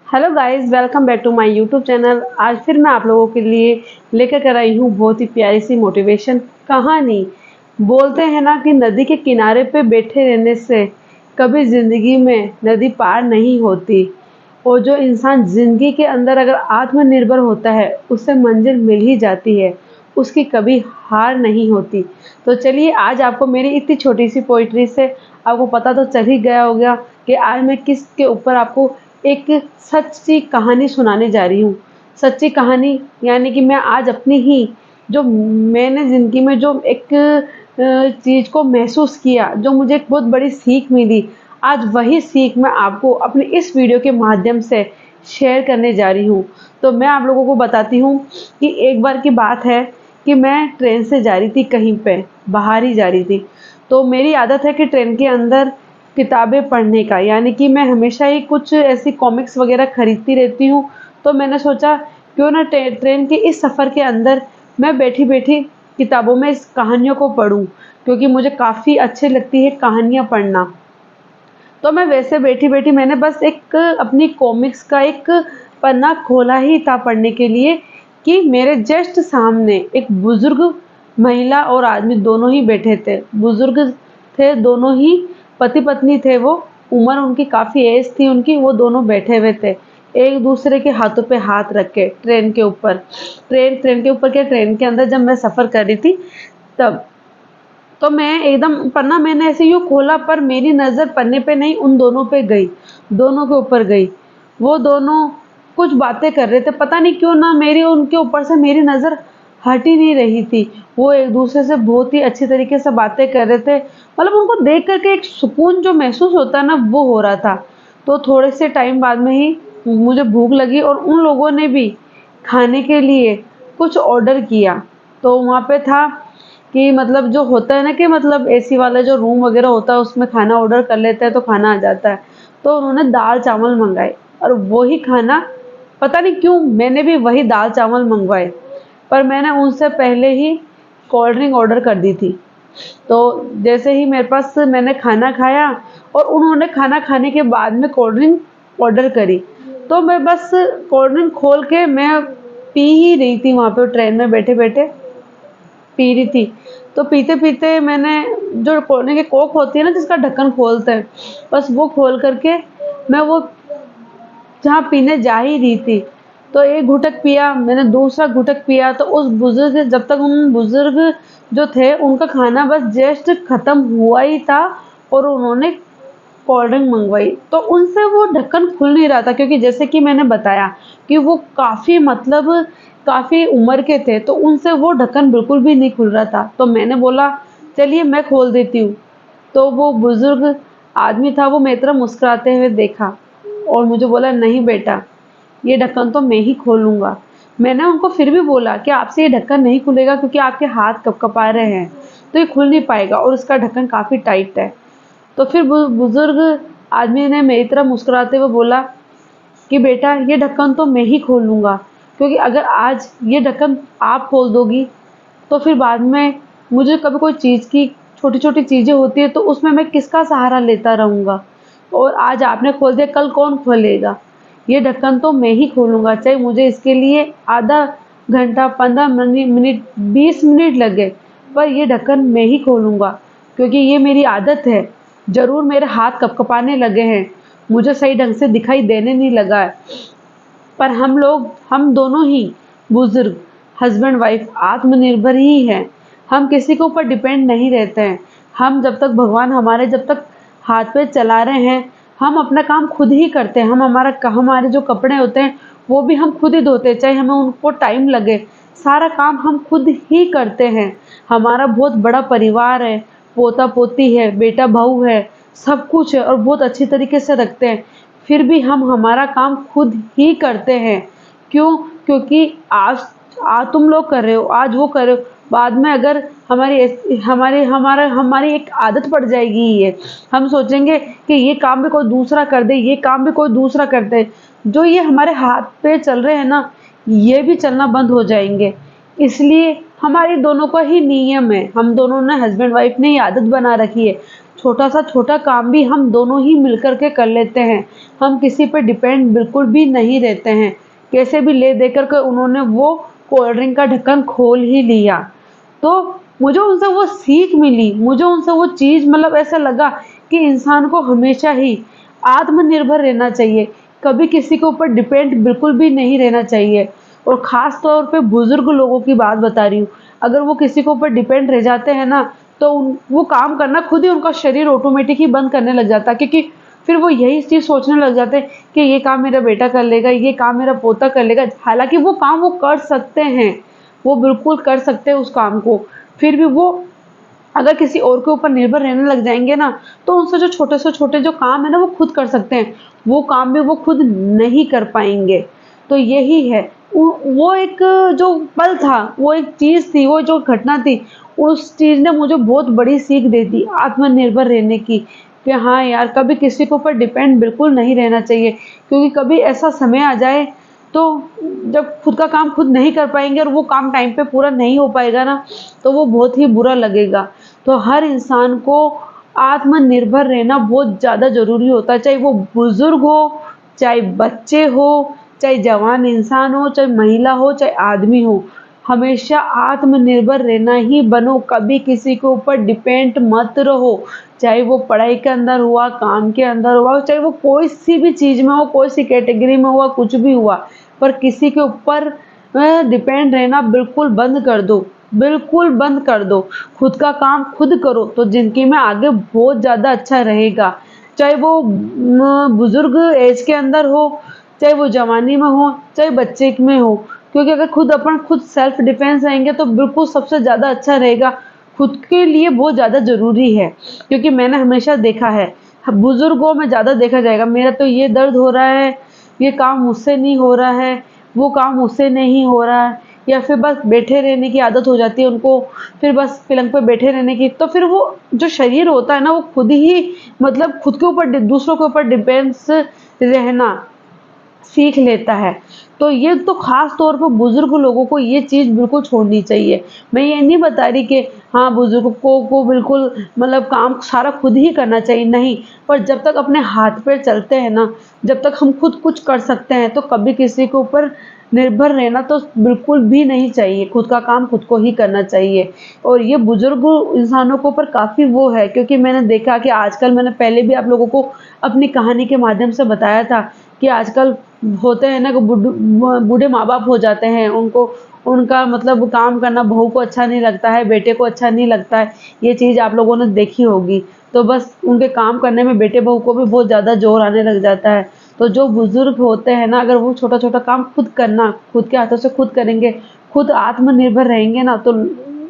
Hello guys, welcome back to my YouTube channel. आज फिर मैं आप लोगों के लिए लेकर कर आई हूँ बहुत ही प्यारी सी मोटिवेशन कहानी। बोलते हैं ना कि नदी के किनारे पे बैठे रहने से कभी ज़िंदगी में नदी पार नहीं होती, और जो इंसान ज़िंदगी के अंदर अगर आत्मनिर्भर होता है उसे मंजिल मिल ही जाती है, उसकी कभी हार नहीं होती। तो चलिए, आज आपको मेरी इतनी छोटी सी पोइट्री से आपको पता तो चल ही गया होगा कि आज मैं किसके ऊपर आपको एक सच्ची कहानी सुनाने जा रही हूँ। सच्ची कहानी यानी कि मैं आज अपनी ही जो मैंने ज़िंदगी में जो एक चीज़ को महसूस किया, जो मुझे एक बहुत बड़ी सीख मिली, आज वही सीख मैं आपको अपने इस वीडियो के माध्यम से शेयर करने जा रही हूँ। तो मैं आप लोगों को बताती हूँ कि एक बार की बात है कि मैं ट्रेन से जा रही थी, कहीं पे बाहर ही जा रही थी। तो मेरी आदत है कि ट्रेन के अंदर किताबें पढ़ने का, यानी कि मैं हमेशा ही कुछ ऐसी कॉमिक्स वगैरह खरीदती रहती हूँ। तो मैंने सोचा क्यों ना ट्रेन के इस सफ़र के अंदर मैं बैठी-बैठी किताबों में इस कहानियों को पढूँ, क्योंकि मुझे काफ़ी अच्छी लगती है कहानियाँ पढ़ना। तो मैं वैसे बैठी-बैठी मैंने बस एक अपनी कॉमिक्स का एक पन्ना खोला ही था पढ़ने के लिए कि मेरे जस्ट सामने एक बुज़ुर्ग महिला और आदमी दोनों ही बैठे थे। बुज़ुर्ग थे दोनों ही, पति-पत्नी थे वो, उम्र उनकी काफ़ी एज थी उनकी, वो दोनों बैठे हुए थे, एक-दूसरे के हाथों पे हाथ रख के ट्रेन के ऊपर। ट्रेन के ऊपर क्या, ट्रेन के अंदर जब मैं सफ़र कर रही थी तब। तो मैं एकदम पन्ना मैंने ऐसे यूँ खोला, पर मेरी नज़र पन्ने पे नहीं, उन दोनों पे गई, दोनों के ऊपर गई। वो दोनों कुछ बातें कर रहे थे, पता नहीं क्यों ना मेरी उनके ऊपर से मेरी नज़र हट ही नहीं रही थी। वो एक-दूसरे से बहुत ही अच्छी तरीके से बातें कर रहे थे, मतलब उनको देख कर के एक सुकून जो महसूस होता है ना, वो हो रहा था। तो थोड़े से टाइम बाद में ही मुझे भूख लगी और उन लोगों ने भी खाने के लिए कुछ ऑर्डर किया। तो वहाँ पे था कि मतलब जो होता है ना कि मतलब एसी वाला जो रूम वगैरह होता है उसमें खाना ऑर्डर कर लेते हैं तो खाना आ जाता है। तो उन्होंने दाल-चावल मँगाए, और वही खाना पता नहीं क्यों मैंने भी वही दाल-चावल मँगवाए, पर मैंने उनसे पहले ही कोल्ड ड्रिंक ऑर्डर कर दी थी। तो जैसे ही मेरे पास मैंने खाना खाया और उन्होंने खाना खाने के बाद में कोल्ड ड्रिंक ऑर्डर करी, तो मैं बस कोल्ड ड्रिंक खोल के मैं पी ही रही थी, वहाँ पे ट्रेन में बैठे-बैठे पी रही थी। तो पीते-पीते मैंने जो कोल्ड ड्रिंक की कोक होती है ना जिसका ढक्कन खोलते हैं, बस वो खोल कर के मैं वो जहाँ पीने जा ही रही थी, तो एक घुटक पिया, मैंने दूसरा घुटक पिया, तो उस बुज़ुर्ग जब तक उन बुज़ुर्ग जो थे उनका खाना बस जस्ट ख़त्म हुआ ही था और उन्होंने कोल्ड ड्रिंक मँगवाई, तो उनसे वो ढक्कन खुल नहीं रहा था, क्योंकि जैसे कि मैंने बताया कि वो काफ़ी मतलब काफ़ी उम्र के थे, तो उनसे वो ढक्कन बिल्कुल भी नहीं खुल रहा था। तो मैंने बोला चलिए मैं खोल देती हूँ। तो वो बुज़ुर्ग आदमी था, वो मेरी तरफ मुस्कुराते हुए देखा और मुझे बोला, नहीं बेटा, ये ढक्कन तो मैं ही खोलूँगा। मैंने उनको फिर भी बोला कि आपसे ये ढक्कन नहीं खुलेगा, क्योंकि आपके हाथ कँपकँपा रहे हैं, तो ये खुल नहीं पाएगा और इसका ढक्कन काफ़ी टाइट है। तो फिर बुज़ुर्ग आदमी ने मेरी तरफ मुस्कुराते हुए बोला कि बेटा, ये ढक्कन तो मैं ही खोलूँगा, क्योंकि अगर आज ये ढक्कन आप खोल दोगी तो फिर बाद में मुझे कभी कोई चीज़ की छोटी-छोटी चीज़ें होती हैं तो उसमें मैं किसका सहारा लेता रहूँगा, और आज आपने खोल दिया, कल कौन खोलेगा? ये ढक्कन तो मैं ही खोलूँगा, चाहे मुझे इसके लिए आधा घंटा, 15 मिनट, 20 मिनट लगे, पर ये ढक्कन मैं ही खोलूँगा, क्योंकि ये मेरी आदत है। ज़रूर मेरे हाथ कँपकँपाने लगे हैं, मुझे सही ढंग से दिखाई देने नहीं लगा है, पर हम दोनों ही बुज़ुर्ग हस्बैंड वाइफ़ आत्मनिर्भर ही हैं। हम किसी के ऊपर डिपेंड नहीं रहते हैं। हम जब तक भगवान हमारे जब तक हाथ पैर चला रहे हैं, हम अपना काम खुद ही करते हैं। हमारे जो कपड़े होते हैं, वो भी हम खुद ही धोते हैं, चाहे हमें उनको टाइम लगे। सारा काम हम खुद ही करते हैं। हमारा बहुत बड़ा परिवार है, पोता-पोती है, बेटा-बहू है, सब कुछ है और बहुत अच्छी तरीके से रखते हैं। फिर भी हम हमारा काम खुद ही करते हैं। क्यों? क्योंकि आज तुम लोग कर रहे हो, आज वो कर रहे हो, बाद में अगर हमारी एक आदत पड़ जाएगी ये, हम सोचेंगे कि ये काम भी कोई दूसरा कर दे, ये काम भी कोई दूसरा कर दे। जो ये हमारे हाथ पे चल रहे हैं ना, ये भी चलना बंद हो जाएँगे। इसलिए हमारे दोनों का ही नियम है, हम दोनों ने हस्बैंड वाइफ ने ये आदत बना रखी है। छोटा काम भी हम दोनों ही मिलकर के कर लेते हैं। हम किसी पे डिपेंड बिल्कुल भी नहीं रहते हैं। कैसे भी ले दे कर के उन्होंने वो कोल्ड ड्रिंक का ढक्कन खोल ही लिया। तो मुझे उनसे वो सीख मिली, मुझे उनसे वो चीज़ मतलब ऐसा लगा कि इंसान को हमेशा ही आत्मनिर्भर रहना चाहिए, कभी किसी के ऊपर डिपेंड बिल्कुल भी नहीं रहना चाहिए। और ख़ास तौर पे बुज़ुर्ग लोगों की बात बता रही हूँ, अगर वो किसी के ऊपर डिपेंड रह जाते हैं ना, तो वो काम करना खुद ही उनका शरीर ऑटोमेटिक ही बंद करने लग जाता है, क्योंकि फिर वो यही चीज़ सोचने लग जाते हैं कि ये काम मेरा बेटा कर लेगा, ये काम मेरा पोता कर लेगा। हालाँकि वो काम वो कर सकते हैं, वो बिल्कुल कर सकते हैं उस काम को। फिर भी वो अगर किसी और के ऊपर निर्भर रहने लग जाएँगे ना, तो उनसे जो छोटे से छोटे जो काम है ना, वो खुद कर सकते हैं, वो काम भी वो खुद नहीं कर पाएँगे। तो यही है, वो एक जो पल था, वो एक चीज़ थी, वो जो घटना थी, उस चीज़ ने मुझे बहुत बड़ी सीख दे दी आत्मनिर्भर रहने की, कि हाँ यार, कभी किसी के ऊपर डिपेंड बिल्कुल नहीं रहना चाहिए। क्योंकि कभी ऐसा समय आ जाए, तो जब खुद का काम खुद नहीं कर पाएँगे और वो काम टाइम पे पूरा नहीं हो पाएगा ना, तो वो बहुत ही बुरा लगेगा। तो हर इंसान को आत्मनिर्भर रहना बहुत ज़्यादा ज़रूरी होता है, चाहे वो बुज़ुर्ग हो, चाहे बच्चे हो, चाहे जवान इंसान हो, चाहे महिला हो, चाहे आदमी हो। हमेशा आत्मनिर्भर रहना ही बनो, कभी किसी के ऊपर डिपेंड मत रहो। चाहे वो पढ़ाई के अंदर हुआ, काम के अंदर हुआ, चाहे वो कोई-सी भी चीज़ में हो, कोई-सी कैटेगरी में हुआ, कुछ भी हुआ। पर किसी के ऊपर डिपेंड रहना बिल्कुल बंद कर दो, बिल्कुल बंद कर दो। खुद का काम खुद करो, तो ज़िंदगी में आगे बहुत ज़्यादा अच्छा रहेगा। चाहे वो बुज़ुर्ग ऐज के अंदर हो, चाहे वो जवानी में हो, चाहे बच्चे में हो। क्योंकि अगर खुद सेल्फ डिफेंस रहेंगे, तो बिल्कुल सबसे ज़्यादा अच्छा रहेगा। खुद के लिए बहुत ज़्यादा ज़रूरी है, क्योंकि मैंने हमेशा देखा है, बुज़ुर्गों में ज़्यादा देखा जाएगा, मेरा तो ये दर्द हो रहा है, ये काम मुझसे नहीं हो रहा है, वो काम मुझसे नहीं हो रहा है, या फिर बस बैठे रहने की आदत हो जाती है उनको, फिर बस पलंग पे बैठे रहने की। तो फिर वो जो शरीर होता है ना, वो खुद ही मतलब खुद के ऊपर दूसरों के ऊपर डिपेंड्स रहना सीख लेता है। तो ये तो ख़ास तौर पर बुज़ुर्ग लोगों को ये चीज़ बिल्कुल छोड़नी चाहिए। मैं ये नहीं बता रही कि हाँ, बुज़ुर्गों को बिल्कुल मतलब काम सारा खुद ही करना चाहिए, नहीं। पर जब तक अपने हाथ-पैर चलते हैं ना, जब तक हम खुद कुछ कर सकते हैं, तो कभी किसी के ऊपर निर्भर रहना तो बिल्कुल भी नहीं चाहिए। खुद का काम खुद को ही करना चाहिए। और ये बुज़ुर्ग इंसानों के ऊपर काफ़ी वो है, क्योंकि मैंने देखा कि आजकल, मैंने पहले भी आप लोगों को अपनी कहानी के माध्यम से बताया था कि आजकल होते हैं ना कि बूढ़े माँ-बाप हो जाते हैं, उनको उनका मतलब काम करना बहू को अच्छा नहीं लगता है, बेटे को अच्छा नहीं लगता है, ये चीज़ आप लोगों ने देखी होगी। तो बस उनके काम करने में बेटे-बहू को भी बहुत ज़्यादा ज़ोर आने लग जाता है। तो जो बुज़ुर्ग होते हैं ना, अगर वो छोटा-छोटा काम खुद के हाथों से खुद करेंगे, खुद आत्मनिर्भर रहेंगे ना, तो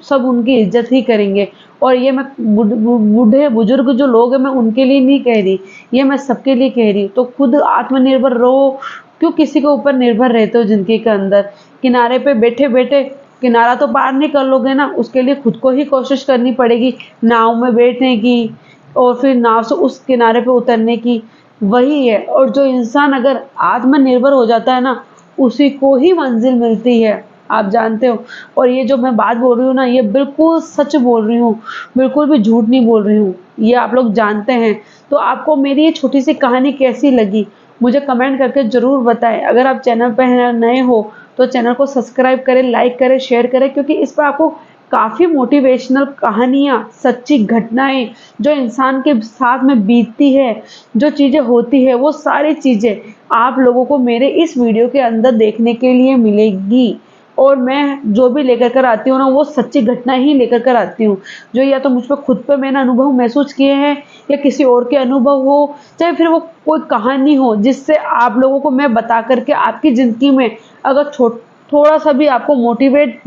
सब उनकी इज़्ज़त ही करेंगे। और ये मैं बूढ़े बुज़ुर्ग जो लोग हैं, मैं उनके लिए नहीं कह रही, ये मैं सबके लिए कह रही हूँ। तो खुद आत्मनिर्भर रहो, क्यों किसी के ऊपर निर्भर रहते हो ज़िंदगी के अंदर? किनारे पे बैठे-बैठे किनारा तो पार नहीं कर लोगे ना, उसके लिए खुद को ही कोशिश करनी पड़ेगी, नाव में बैठने की और फिर नाव से उस किनारे पे उतरने की, वही है। और जो इंसान अगर आत्मनिर्भर हो जाता है ना, उसी को ही मंज़िल मिलती है, आप जानते हो। और ये जो मैं बात बोल रही हूँ ना, ये बिल्कुल सच बोल रही हूँ, बिल्कुल भी झूठ नहीं बोल रही हूँ, ये आप लोग जानते हैं। तो आपको मेरी ये छोटी-सी कहानी कैसी लगी? मुझे कमेंट करके ज़रूर बताएँ। अगर आप चैनल पे हैं नए हो, तो चैनल को सब्सक्राइब करें, लाइक करें, शेयर करें, क्योंकि इस पर आपको काफ़ी मोटिवेशनल कहानियाँ, सच्ची घटनाएँ जो इंसान के साथ में बीतती है, जो चीज़ें होती है, वो सारी चीज़ें आप लोगों को मेरे इस वीडियो के अंदर देखने के लिए मिलेगी। और मैं जो भी लेकर कर आती हूँ ना, वो सच्ची घटना ही लेकर कर आती हूँ, जो या तो मुझ पे खुद पे मैंने अनुभव महसूस किए हैं, या किसी और के अनुभव हो, चाहे फिर वो कोई कहानी हो, जिससे आप लोगों को मैं बता कर के आपकी ज़िंदगी में अगर थोड़ा-सा भी आपको मोटिवेट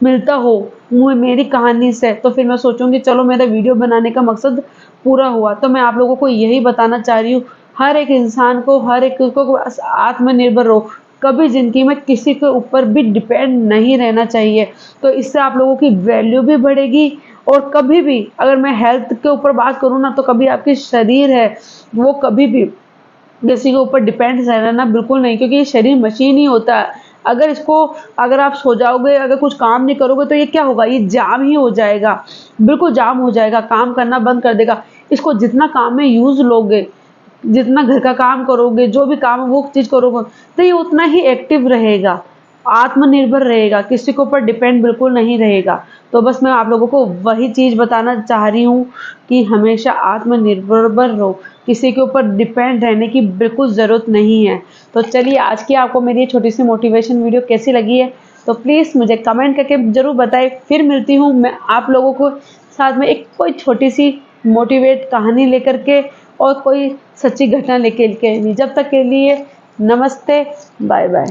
मिलता हो मेरी कहानी से, तो फिर मैं सोचूँगी चलो, मेरा वीडियो बनाने का मकसद पूरा हुआ। तो मैं आप लोगों को यही बताना चाह रही हूँ, हर एक इंसान को, हर एक को आत्मनिर्भर रहो। कभी ज़िंदगी में किसी के ऊपर भी डिपेंड नहीं रहना चाहिए। तो इससे आप लोगों की वैल्यू भी बढ़ेगी, और कभी भी अगर मैं हेल्थ के ऊपर बात करूँ ना, तो कभी आपकी शरीर है, वो कभी भी किसी के ऊपर डिपेंड रहना बिल्कुल नहीं, क्योंकि ये शरीर मशीन ही होता है। अगर आप सो जाओगे, अगर कुछ काम नहीं करोगे तो ये क्या होगा, ये जाम ही हो जाएगा, बिल्कुल जाम हो जाएगा, काम करना बंद कर देगा। इसको जितना काम में यूज़ लोगे, जितना घर का काम करोगे, जो भी काम है वो चीज़ करोगे, तो ये उतना ही एक्टिव रहेगा, आत्मनिर्भर रहेगा, किसी के ऊपर डिपेंड बिल्कुल नहीं रहेगा। तो बस मैं आप लोगों को वही चीज़ बताना चाह रही हूँ कि हमेशा आत्मनिर्भर रहो, किसी के ऊपर डिपेंड रहने की बिल्कुल ज़रूरत नहीं है। तो चलिए, आज की आपको मेरी ये छोटी-सी मोटिवेशन वीडियो कैसी लगी है, तो प्लीज़ मुझे कमेंट करके ज़रूर बताएँ। फिर मिलती हूँ मैं आप लोगों को साथ में एक कोई छोटी-सी मोटिवेट कहानी लेकर के और कोई सच्ची घटना लेके के। जब तक के लिए नमस्ते, बाय-बाय।